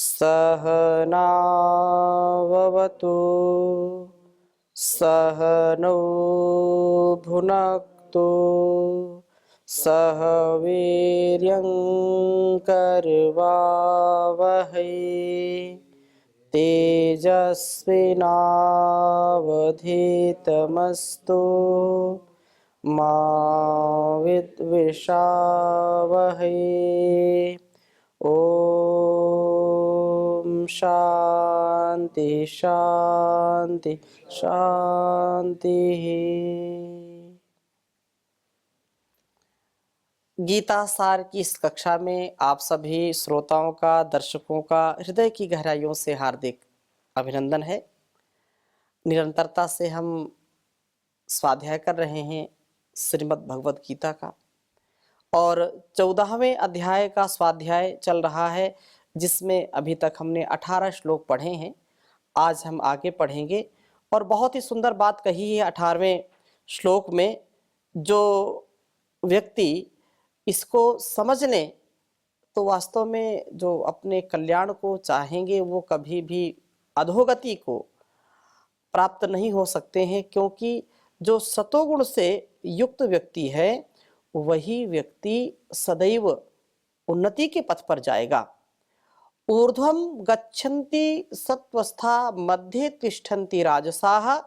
सहनाववतु सहनौ भुनक्तु सह वीर्यं करवावहै तेजस्विनावधीतमस्तु मा विद्विषावहै। ओम शांति शांति शांति। गीता सार की इस कक्षा में आप सभी श्रोताओं का, दर्शकों का हृदय की गहराइयों से हार्दिक अभिनंदन है। निरंतरता से हम स्वाध्याय कर रहे हैं श्रीमद् भगवद गीता का, और 14वें अध्याय का स्वाध्याय चल रहा है, जिसमें अभी तक हमने 18 श्लोक पढ़े हैं। आज हम आगे पढ़ेंगे, और बहुत ही सुंदर बात कही है 18वें श्लोक में। जो व्यक्ति इसको समझ लें तो वास्तव में जो अपने कल्याण को चाहेंगे वो कभी भी अधोगति को प्राप्त नहीं हो सकते हैं, क्योंकि जो सतोगुण से युक्त व्यक्ति है वही व्यक्ति सदैव उन्नति के पथ पर जाएगा। ऊर्ध्वं गच्छन्ति सत्वस्था मध्ये तिष्ठन्ति राजसाः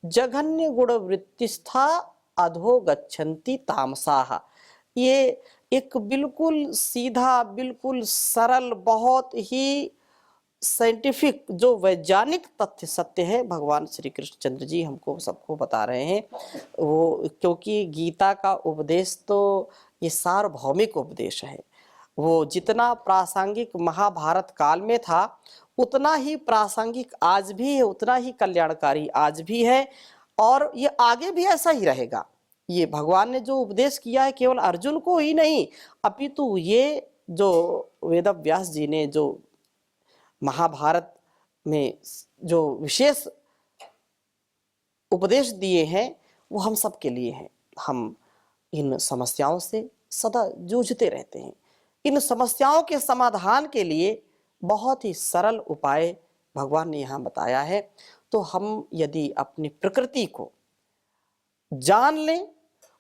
जघन्य गुण वृत्तिस्था अधो गच्छन्ति तामसाः। ये एक बिल्कुल सीधा, बिल्कुल सरल, बहुत ही साइंटिफिक, जो वैज्ञानिक तथ्य सत्य है, भगवान श्री कृष्णचंद्र जी हमको सबको बता रहे हैं वो। क्योंकि गीता का उपदेश तो ये सार्वभौमिक उपदेश है। वो जितना प्रासंगिक महाभारत काल में था उतना ही प्रासंगिक आज भी है, उतना ही कल्याणकारी आज भी है, और ये आगे भी ऐसा ही रहेगा। ये भगवान ने जो उपदेश किया है केवल अर्जुन को ही नहीं, अपितु ये जो वेद व्यास जी ने जो महाभारत में जो विशेष उपदेश दिए हैं वो हम सब के लिए हैं। हम इन समस्याओं से सदा जूझते रहते हैं। इन समस्याओं के समाधान के लिए बहुत ही सरल उपाय भगवान ने यहाँ बताया है। तो हम यदि अपनी प्रकृति को जान लें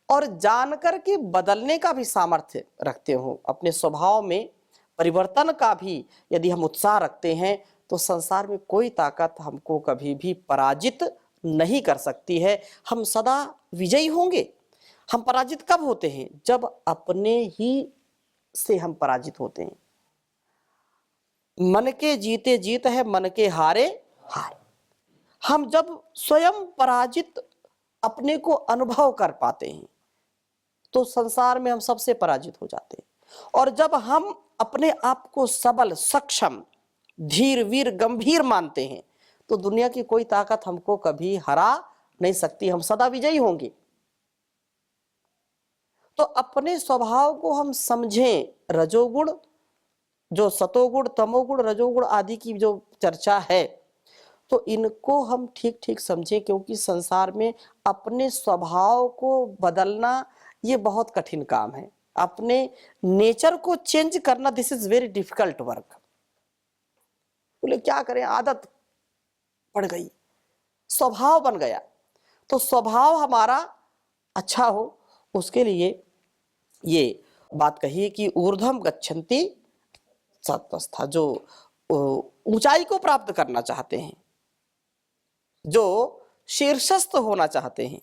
और जानकर के बदलने का भी सामर्थ्य रखते हो, अपने स्वभाव में परिवर्तन का भी यदि हम उत्साह रखते हैं, तो संसार में कोई ताकत हमको कभी भी पराजित नहीं कर सकती है। हम सदा विजयी होंगे। हम पराजित कब होते हैं? जब अपने ही से हम पराजित होते हैं। मन के जीते जीत है, मन के हारे हार। हम जब स्वयं पराजित अपने को अनुभव कर पाते हैं तो संसार में हम सबसे पराजित हो जाते हैं। और जब हम अपने आप को सबल, सक्षम, धीर, वीर, गंभीर मानते हैं तो दुनिया की कोई ताकत हमको कभी हरा नहीं सकती। हम सदा विजयी होंगे। तो अपने स्वभाव को हम समझें। रजोगुण, जो सतोगुण, तमोगुण, रजोगुण आदि की जो चर्चा है, तो इनको हम ठीक ठीक समझें, क्योंकि संसार में अपने स्वभाव को बदलना ये बहुत कठिन काम है। अपने नेचर को चेंज करना, this is very difficult work. बोले क्या करें, आदत पड़ गई, स्वभाव बन गया। तो स्वभाव हमारा अच्छा हो, उसके लिए ये बात कही कि ऊर्ध्वं गच्छन्ति सत्वस्था। जो ऊंचाई को प्राप्त करना चाहते हैं, जो शीर्षस्थ होना चाहते हैं,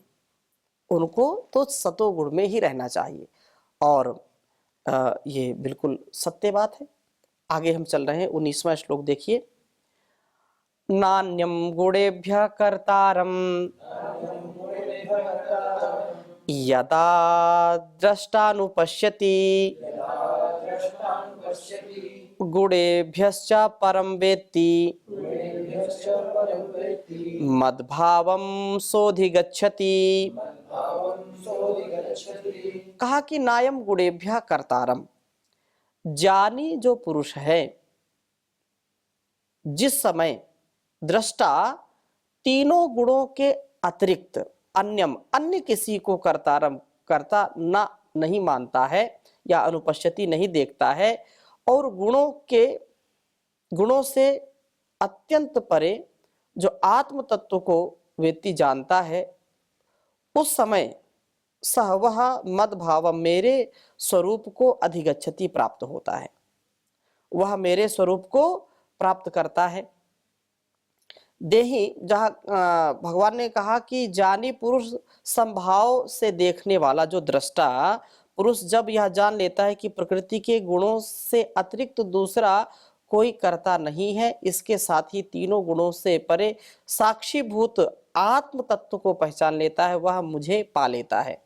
उनको तो सतोगुण में ही रहना चाहिए। और ये बिल्कुल सत्य बात है। आगे हम चल रहे हैं। 19वां श्लोक देखिए। नान्यम गुणेभ्यः कर्तारम यदा द्रष्टानुपश्यति गुणेभ्यश्च परं वेत्ति मद्भावं सोऽधिगच्छति। कहा कि नायम गुणेभ्यः कर्तारम, ज्ञानी जो पुरुष है जिस समय दृष्टा तीनों गुणों के अतिरिक्त अन्यम, अन्य किसी को कर्तारम, कर्ता ना नहीं मानता है या अनुपश्यति नहीं देखता है, और गुणों के गुणों से अत्यंत परे जो आत्म तत्व को व्यक्ति जानता है, उस समय सह वह मद भाव मेरे स्वरूप को अधिगच्छति प्राप्त होता है, वह मेरे स्वरूप को प्राप्त करता है। देही जहाँ भगवान ने कहा कि जानी पुरुष संभाव से देखने वाला जो दृष्टा पुरुष जब यह जान लेता है कि प्रकृति के गुणों से अतिरिक्त दूसरा कोई करता नहीं है, इसके साथ ही तीनों गुणों से परे साक्षीभूत आत्म तत्व को पहचान लेता है, वह मुझे पा लेता है।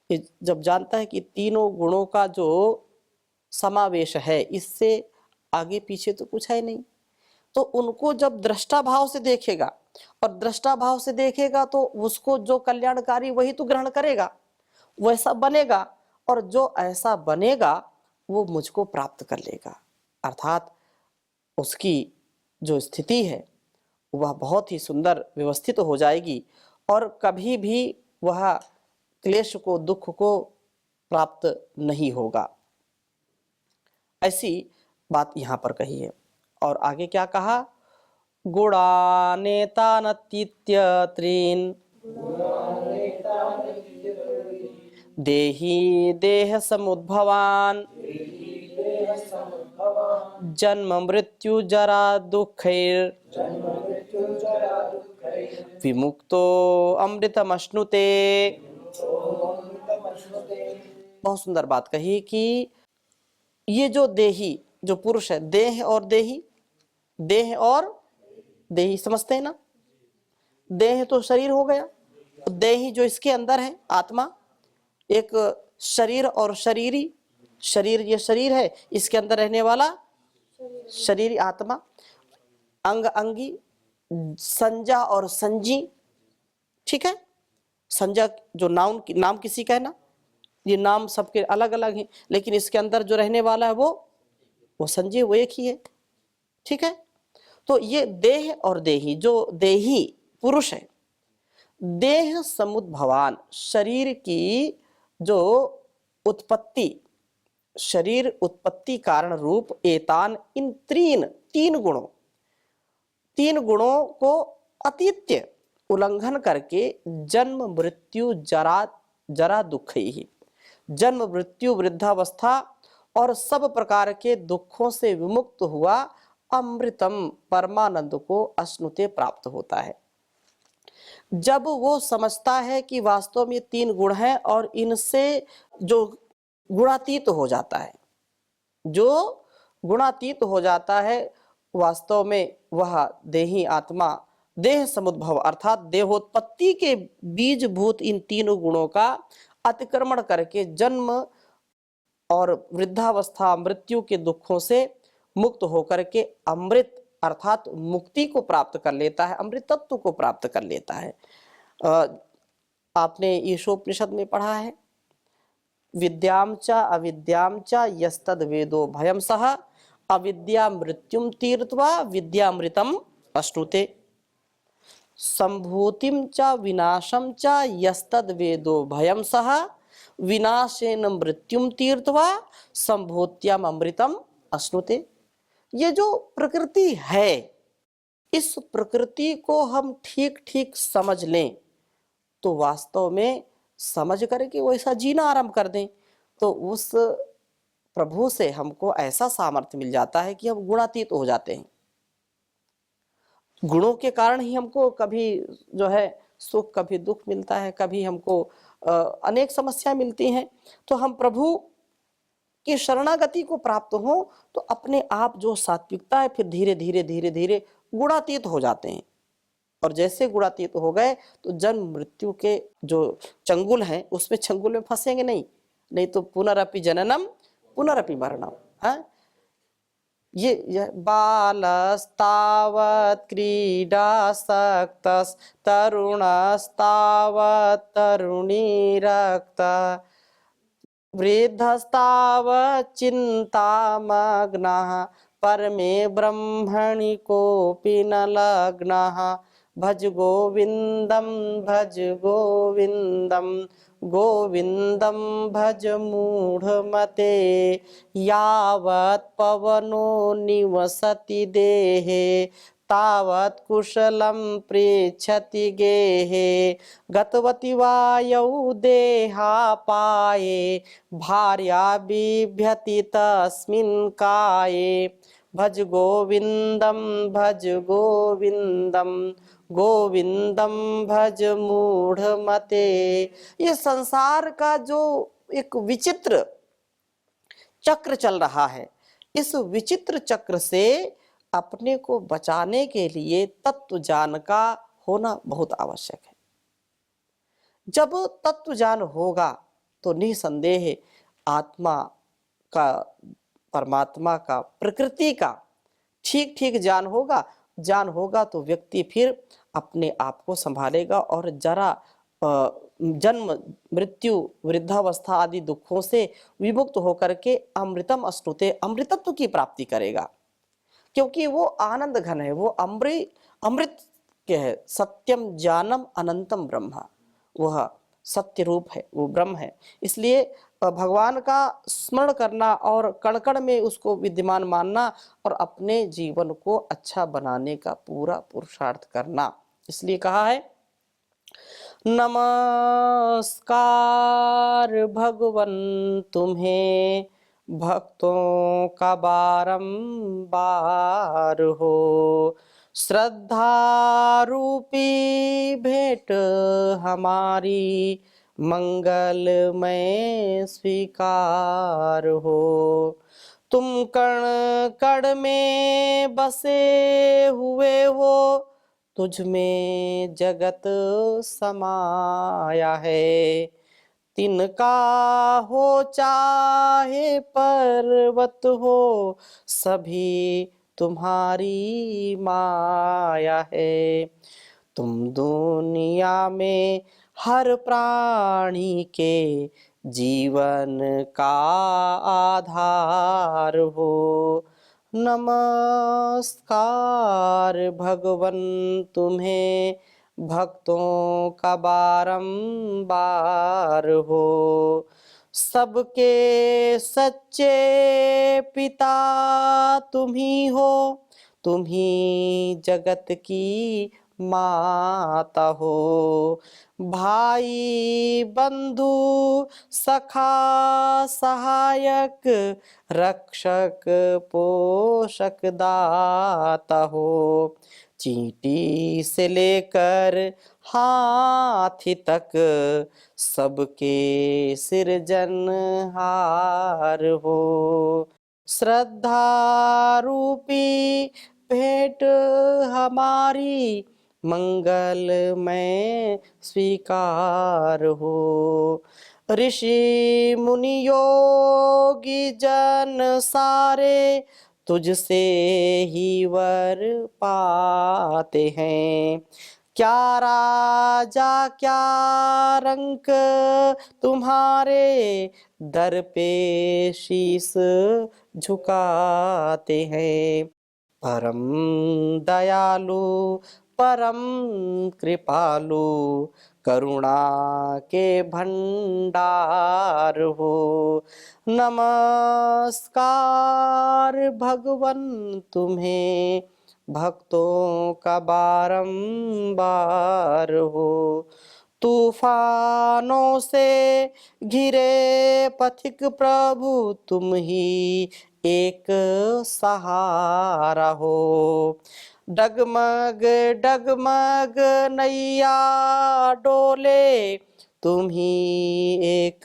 जब जानता है कि तीनों गुणों का जो समावेश है, इससे आगे पीछे तो कुछ है नहीं, तो उनको जब दृष्टा भाव से देखेगा, और दृष्टा भाव से देखेगा तो उसको जो कल्याणकारी वही तो ग्रहण करेगा, वैसा बनेगा, और जो ऐसा बनेगा वो मुझको प्राप्त कर लेगा। अर्थात उसकी जो स्थिति है वह बहुत ही सुंदर व्यवस्थित हो जाएगी, और कभी भी वह क्लेश को, दुख को प्राप्त नहीं होगा। ऐसी बात यहाँ पर कही है। और आगे क्या कहा? गुणानेतानतीत्य त्रीन् देही देह समुद्भवान् जन्म मृत्यु जरा दुःखैर् विमुक्तो अमृतमश्नुते। बहुत सुंदर बात कही कि ये जो देही, जो पुरुष है, देह और देही, देह और देही समझते हैं ना? देह तो शरीर हो गया, देही जो इसके अंदर है आत्मा, एक शरीर और शरीरी, शरीर ये शरीर है, इसके अंदर रहने वाला शरीर आत्मा, अंग अंगी, संजा और संजी, ठीक है? संजा जो नाम किसी का है ना, ये नाम सबके अलग अलग हैं, लेकिन इसके अंदर जो रहने वाला है वो संजय, वो एक ही है, ठीक है? तो ये देह और देही, जो देही पुरुष है, देह समुद्भवान, शरीर की जो उत्पत्ति, शरीर उत्पत्ति कारण रूप, एतान, इन तीन गुणों को अतीत्य उल्लंघन करके जन्म मृत्यु जरा दुख ही, जन्म मृत्यु वृद्धावस्था और सब प्रकार के दुखों से विमुक्त हुआ अमृतम परमानंद को अश्नुते प्राप्त होता है। जब वो समझता है कि वास्तव में तीन गुण हैं और इनसे जो गुणातीत हो जाता है, जो गुणातीत हो जाता है, वास्तव में वह देही आत्मा, देह समुद्भव अर्थात देहोत्पत्ति के बीजभूत इन तीनों गुणों का अतिक्रमण करके जन्म और वृद्धावस्था मृत्यु के दुखों से मुक्त होकर के अमृत अर्थात मुक्ति को प्राप्त कर लेता है, अमृत तत्व को प्राप्त कर लेता है। आपने ईशोपनिषद में पढ़ा है, विद्याम च अविद्याम च यस्तद वेदो भयम सह अविद्या मृत्युम तीर्त्वा विद्यामृतम अश्नुते, संभूतिम च विनाशम च यस्तद वेदो भयम सह विनाशेन मृत्युम तीर्त्वा संभूत्याम अमृतम अश्नुते। ये जो प्रकृति है, इस प्रकृति को हम ठीक ठीक समझ लें तो वास्तव में समझ करके वैसा जीना आरंभ कर दें, तो उस प्रभु से हमको ऐसा सामर्थ्य मिल जाता है कि हम गुणातीत हो जाते हैं। गुणों के कारण ही हमको कभी जो है सुख, कभी दुख मिलता है, कभी हमको अनेक समस्याएं मिलती हैं। तो हम प्रभु की शरणागति को प्राप्त हो तो अपने आप जो सात्विकता है, फिर धीरे धीरे धीरे धीरे गुणातीत हो जाते हैं। और जैसे गुणातीत हो गए तो जन्म मृत्यु के जो चंगुल हैं उसमें चंगुल में फंसेंगे नहीं तो पुनरपि जननम पुनरपि मरणम है। ये बालस्तावत् क्रीडासक्तस् तरुणस्तावत् तरुणीरक्ता वृद्धस्तावत् चिन्तामग्नः परमे ब्रह्मणि कोऽपि न लग्नः भज गोविंदम भज गोविंदम गोविंदम भज मूढ़मते यावत् पवनो निवसति देहे तावत् कुशलं पृच्छति गेहे गतवति वायौ देहापाये भार्या बिभ्यति तस्मिन् काये भज गोविंदम भज गोविंदम गोविंदम भज मूढ़मते। ये संसार का जो एक विचित्र चक्र चल रहा है, इस विचित्र चक्र से अपने को बचाने के लिए तत्व ज्ञान का होना बहुत आवश्यक है। जब तत्व ज्ञान होगा तो निसंदेह आत्मा का, परमात्मा का, प्रकृति का ठीक ठीक ज्ञान होगा। ज्ञान होगा तो व्यक्ति फिर अपने आप को संभालेगा और जरा जन्म मृत्यु वृद्धावस्था आदि दुखों से विमुक्त होकर के अमृतम अश्नुते, अमृतत्व की प्राप्ति करेगा, क्योंकि वो आनंद घन है, वो अमृत के है। सत्यम ज्ञानम अनंतम ब्रह्म, वह सत्य रूप है, वो ब्रह्म है। इसलिए भगवान का स्मरण करना और कण कण में उसको विद्यमान मानना और अपने जीवन को अच्छा बनाने का पूरा पुरुषार्थ करना। इसलिए कहा है नमस्कार भगवन तुम्हें भक्तों का बारंबार हो, श्रद्धा रूपी भेंट हमारी मंगलमय स्वीकार हो। तुम कण कण में बसे हुए हो, तुझ में जगत समाया है। तिनका हो चाहे पर्वत हो, सभी तुम्हारी माया है। तुम दुनिया में हर प्राणी के जीवन का आधार हो। नमस्कार भगवन तुम्हें भक्तों का बारंबार हो। सबके सच्चे पिता तुम ही हो, तुम ही जगत की माता हो। भाई बंधु सखा सहायक रक्षक पोषक दाता हो। चींटी से लेकर हाथी तक सबके सिरजनहार हो। श्रद्धा रूपी भेंट हमारी मंगलमय स्वीकार हो। ऋषि मुनि योगी जन सारे तुझसे ही वर पाते हैं। क्या राजा क्या रंक तुम्हारे दर पे शीस झुकाते हैं। परम दयालु परम कृपालु करुणा के भंडार हो। नमस्कार भगवन तुम्हें भक्तों का बारंबार हो। तूफानों से घिरे पथिक प्रभु तुम ही एक सहारा हो। डगमग डगमग नैया डोले तुम ही एक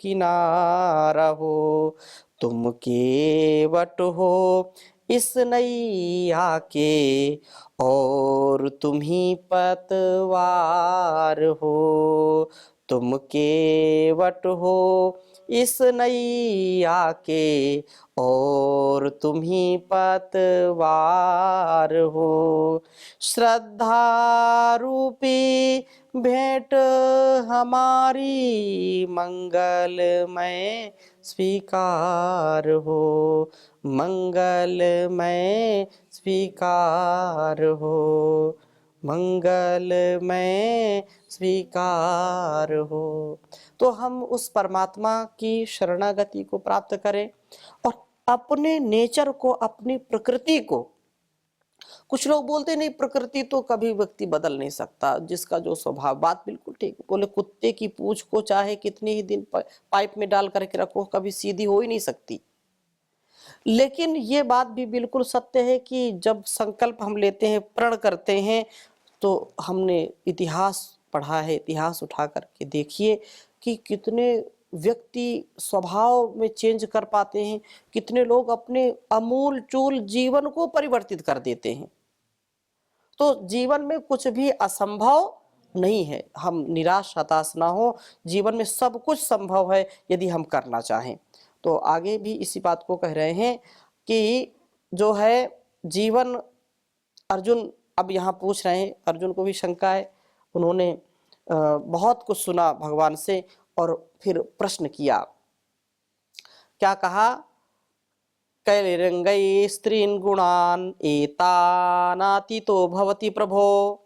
किनारा हो। तुम केवट हो इस नैया के और तुम ही पतवार हो। तुम केवट हो इस नैया के और तुम ही पतवार हो। श्रद्धा रूपी भेंट हमारी मंगलमय स्वीकार हो। मंगलमय स्वीकार हो। मंगलमय स्वीकार हो। तो हम उस परमात्मा की शरणागति को प्राप्त करें और अपने नेचर को, अपनी प्रकृति को, कुछ लोग बोलते नहीं प्रकृति तो कभी व्यक्ति बदल नहीं सकता, जिसका जो स्वभाव, बात बिल्कुल ठीक। बोले कुत्ते की पूंछ को चाहे कितने ही दिन पाइप में डाल करके रखो, कभी सीधी हो ही नहीं सकती। लेकिन ये बात भी बिल्कुल सत्य है कि जब संकल्प हम लेते हैं, प्रण करते हैं, तो हमने इतिहास पढ़ा है, इतिहास उठा करके देखिए कि कितने व्यक्ति स्वभाव में चेंज कर पाते हैं, कितने लोग अपने अमूल चूल जीवन को परिवर्तित कर देते हैं। तो जीवन में कुछ भी असंभव नहीं है, हम निराश हताश ना हो, जीवन में सब कुछ संभव है यदि हम करना चाहें। तो आगे भी इसी बात को कह रहे हैं कि जो है जीवन, अर्जुन अब यहाँ पूछ रहे हैं, अर्जुन को भी शंका है, उन्होंने बहुत कुछ सुना भगवान से और फिर प्रश्न किया। क्या कहा? कैलिरंगै स्त्रीन् गुणान् एतानातीतो भवति प्रभो,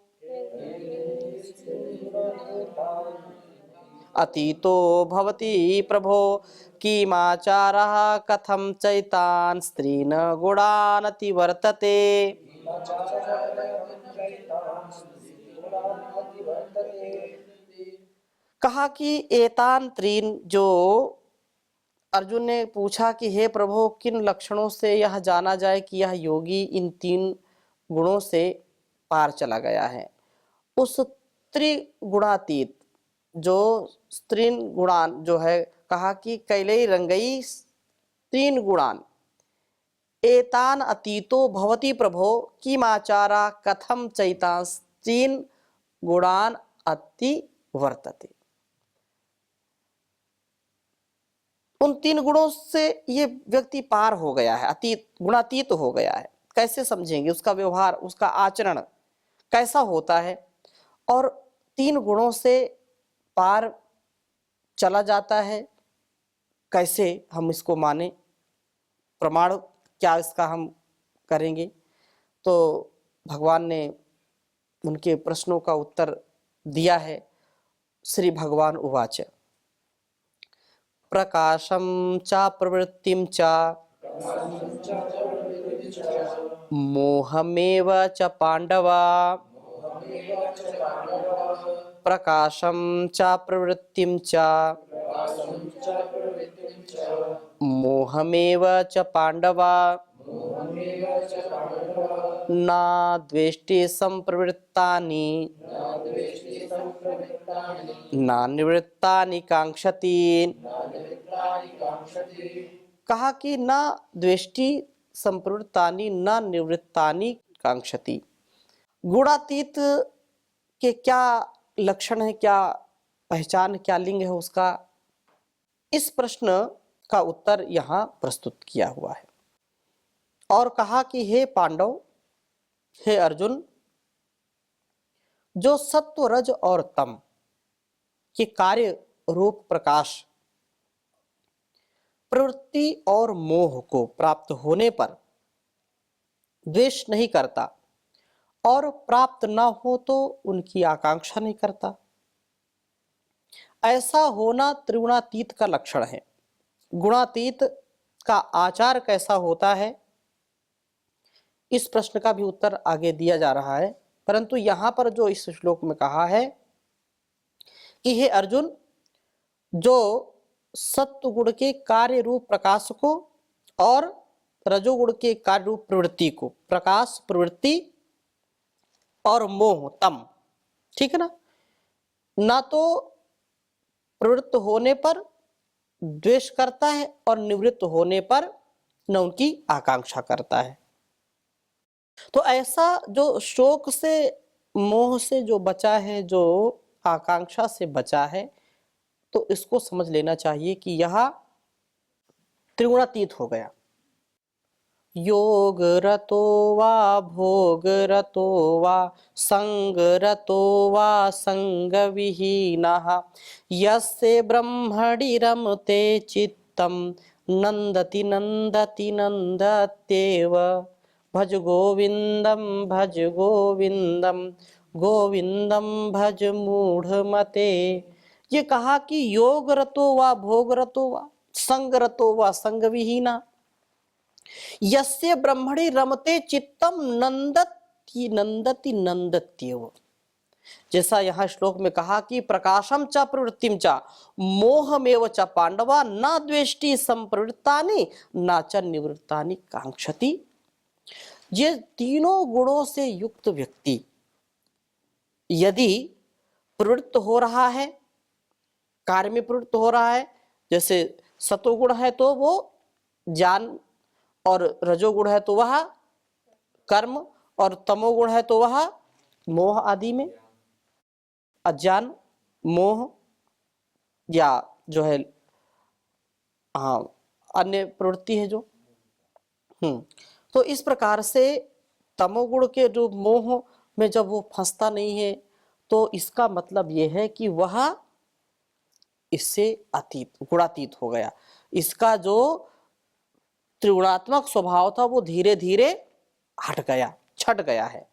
अतीतो भवति प्रभो, किमाचारः कथं चैतान् स्त्रीन् गुणान् अतिवर्तते। कहा कि एतान त्रीन, जो अर्जुन ने पूछा कि हे प्रभु किन लक्षणों से यह जाना जाए कि यह योगी इन तीन गुणों से पार चला गया है। उस त्रिगुणातीत जो स्त्रीन गुणान जो है, कहा कि कैलई रंगई तीन गुणान एतान अतीतो भवति प्रभो, किमाचारा कथम चैतास्तीन गुणान अति वर्तते। उन तीन गुणों से ये व्यक्ति पार हो गया है, अतीत गुणातीत हो गया है। कैसे समझेंगे? उसका व्यवहार, उसका आचरण कैसा होता है? और तीन गुणों से पार चला जाता है, कैसे हम इसको माने? प्रमाण क्या इसका हम करेंगे? तो भगवान ने उनके प्रश्नों का उत्तर दिया है। श्री भगवान उवाच प्रकाशम च प्रवृत्तिम च मोहमेव च पांडव, प्रकाशम च प्रवृत्तिम च मोहमेव च पांडव, न द्वेष्टि संप्रवृत्तानि न निवृत्तानि कांक्षति। कहा कि न द्वेष्टि संप्रवृत्तानि न निवृत्तानि कांक्षति। गुणातीत के क्या लक्षण है, क्या पहचान, क्या लिंग है उसका? इस प्रश्न का उत्तर यहाँ प्रस्तुत किया हुआ है। और कहा कि हे पांडव, हे अर्जुन, जो सत्व रज और तम के कार्य रूप प्रकाश प्रवृत्ति और मोह को प्राप्त होने पर द्वेष नहीं करता और प्राप्त न हो तो उनकी आकांक्षा नहीं करता, ऐसा होना त्रिगुणातीत का लक्षण है। गुणातीत का आचार कैसा होता है, इस प्रश्न का भी उत्तर आगे दिया जा रहा है। परंतु यहां पर जो इस श्लोक में कहा है कि हे अर्जुन, जो सत्व गुण के कार्य रूप प्रकाश को और रजोगुण के कार्य रूप प्रवृत्ति को, प्रकाश प्रवृत्ति और मोह तम, ठीक है ना, ना तो प्रवृत्त होने पर द्वेष करता है और निवृत्त होने पर न उनकी आकांक्षा करता है। तो ऐसा जो शोक से, मोह से जो बचा है, जो आकांक्षा से बचा है, तो इसको समझ लेना चाहिए कि यह त्रिगुणातीत हो गया। योग रतो वा भोग रतो वा संग रतो वा संग विहीनः यस्य ब्रह्मणि रमते चित्तम नंदति नंदति नंदत्येव भज गोविंदम गोविंदम भज मूढ़ मते। ये कहा कि योग रतो वा भोग रतो वा संग रतो वा संग विहीना, यस्य ब्रह्मणि रमते चित्तम नंदति नंदति नंदत्येव। जैसा यहाँ श्लोक में कहा कि प्रकाशम च प्रवृत्तिम च मोहमेव च पांडवा न द्वेष्टि संप्रवृत्तानि न च निवृत्तानि कांक्षति। ये तीनों गुणों से युक्त व्यक्ति यदि प्रवृत्त हो रहा है, कार्य में प्रवृत्त हो रहा है, जैसे सतोगुण है तो वो ज्ञान, और रजोगुण है तो वह कर्म, और तमोगुण है तो वह मोह आदि में, अज्ञान, मोह या जो है हाँ अन्य प्रवृत्ति है जो तो इस प्रकार से तमोगुण के जो मोह में जब वो फंसता नहीं है तो इसका मतलब ये है कि वह इससे अतीत गुणातीत हो गया। इसका जो त्रिगुणात्मक स्वभाव था वो धीरे धीरे हट गया, छट गया है,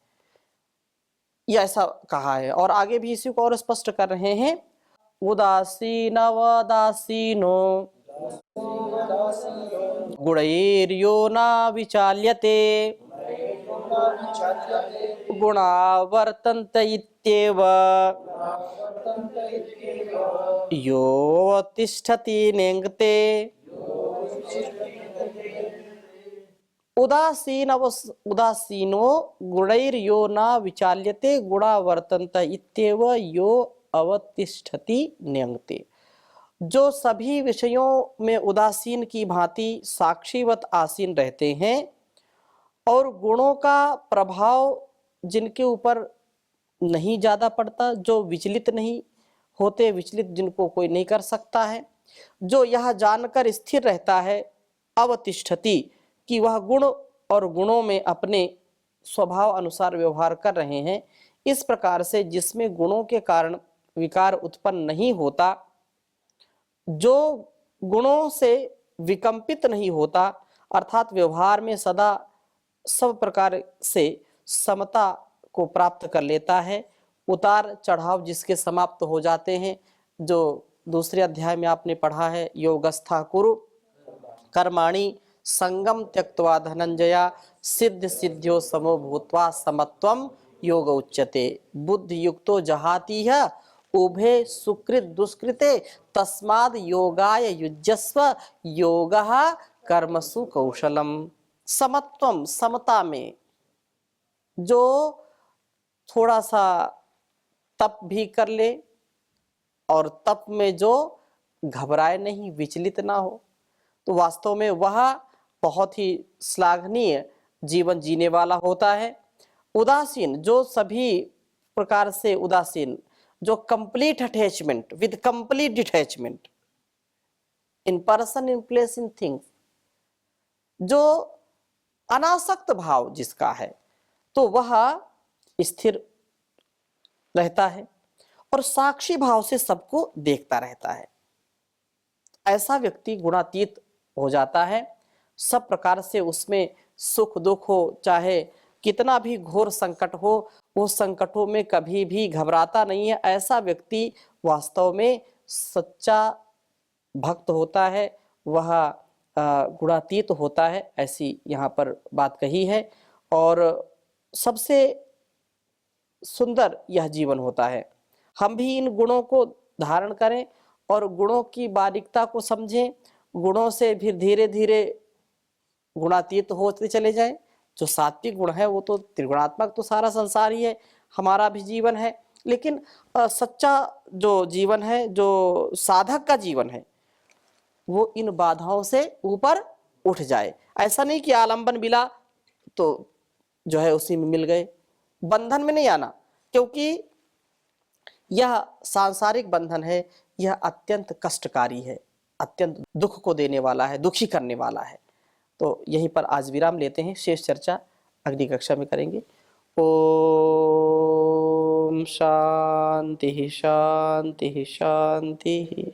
ये ऐसा कहा है। और आगे भी इसी को और स्पष्ट कर रहे हैं, उदासीनवदासीनो गुणैर्यो न विचाल्यते गुणा वर्तन्त इत्येव यो तिष्ठति नेङ्गते। उदासीनो गुणैर्यो न विचाल्यते गुणा वर्तन्त इत्येव यो अवतिष्ठति नेङ्गते। जो सभी विषयों में उदासीन की भांति साक्षीवत आसीन रहते हैं और गुणों का प्रभाव जिनके ऊपर नहीं ज्यादा पड़ता, जो विचलित नहीं होते, विचलित जिनको कोई नहीं कर सकता है, जो यह जानकर स्थिर रहता है अवतिष्ठति कि वह गुण और गुणों में अपने स्वभाव अनुसार व्यवहार कर रहे हैं, इस प्रकार से जिसमें गुणों के कारण विकार उत्पन्न नहीं होता, जो गुणों से विकंपित नहीं होता, अर्थात व्यवहार में सदा सब प्रकार से समता को प्राप्त कर लेता है, उतार चढ़ाव जिसके समाप्त हो जाते हैं, जो दूसरे अध्याय में आपने पढ़ा है, योगस्था कुरु कर्माणि संगम त्यक्त्वा धनंजया सिद्ध सिद्ध्यो समो भूत्वा समत्वम योग उच्यते। बुद्धि युक्तो जहाति है उभे सुकृत दुष्कृते तस्माद् योगाय युज्यस्व योगः कर्मसु कौशलम। समत्वम समता में, जो थोड़ा सा तप भी कर ले और तप में जो घबराए नहीं, विचलित ना हो, तो वास्तव में वह बहुत ही श्लाघनीय जीवन जीने वाला होता है। उदासीन, जो सभी प्रकार से उदासीन, जो complete attachment with complete detachment in person in place in things, जो अनासक्त भाव जिसका है, तो वह स्थिर रहता है और साक्षी भाव से सबको देखता रहता है। ऐसा व्यक्ति गुणातीत हो जाता है। सब प्रकार से उसमें सुख दुख हो, चाहे कितना भी घोर संकट हो, वो संकटों में कभी भी घबराता नहीं है। ऐसा व्यक्ति वास्तव में सच्चा भक्त होता है, वह गुणातीत होता है, ऐसी यहाँ पर बात कही है। और सबसे सुंदर यह जीवन होता है। हम भी इन गुणों को धारण करें और गुणों की बारीकता को समझें, गुणों से फिर धीरे धीरे गुणातीत होते चले जाएं। जो सात्विक गुण है वो तो त्रिगुणात्मक, तो सारा संसार ही है, हमारा भी जीवन है, लेकिन सच्चा जो जीवन है, जो साधक का जीवन है, वो इन बाधाओं से ऊपर उठ जाए। ऐसा नहीं कि आलंबन मिला तो जो है उसी में मिल गए, बंधन में नहीं आना, क्योंकि यह सांसारिक बंधन है, यह अत्यंत कष्टकारी है, अत्यंत दुख को देने वाला है, दुखी करने वाला है। तो यहीं पर आज विराम लेते हैं, शेष चर्चा अगली कक्षा में करेंगे। ओम शांति शांति शांति।